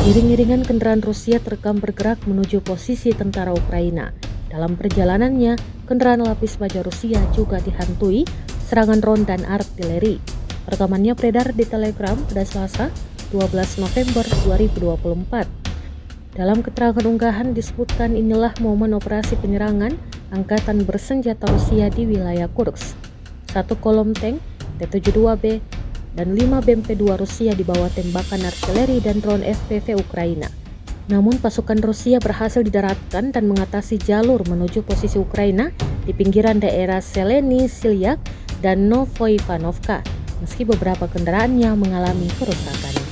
Iring-iringan kendaraan Rusia terekam bergerak menuju posisi tentara Ukraina. Dalam perjalanannya, kendaraan lapis baja Rusia juga dihantui serangan drone dan artileri. Rekamannya beredar di Telegram pada Selasa, 12 November 2024. Dalam keterangan unggahan disebutkan inilah momen operasi penyerangan angkatan bersenjata Rusia di wilayah Kursk. 1 kolom tank T-72B dan 5 BMP-2 Rusia di bawah tembakan artileri dan drone FPV Ukraina. Namun pasukan Rusia berhasil didaratkan dan mengatasi jalur menuju posisi Ukraina di pinggiran daerah Seleny Siliak dan Novoivanovka, meski beberapa kendaraannya mengalami kerusakan.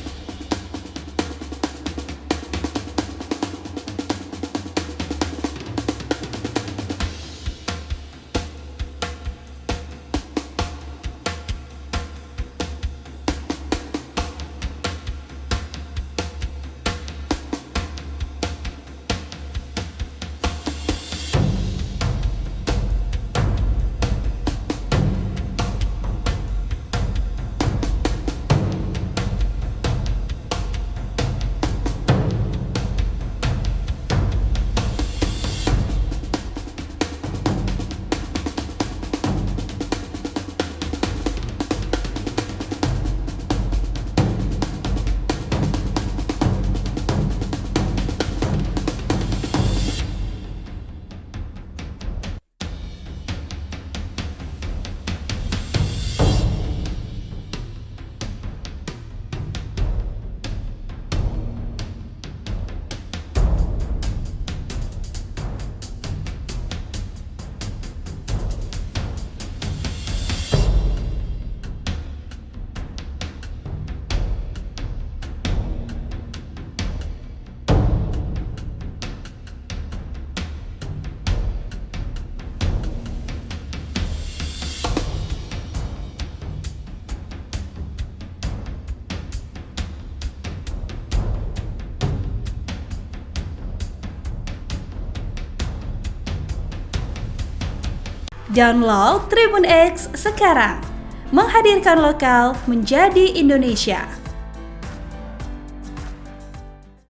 Download Tribun X sekarang, menghadirkan lokal menjadi Indonesia.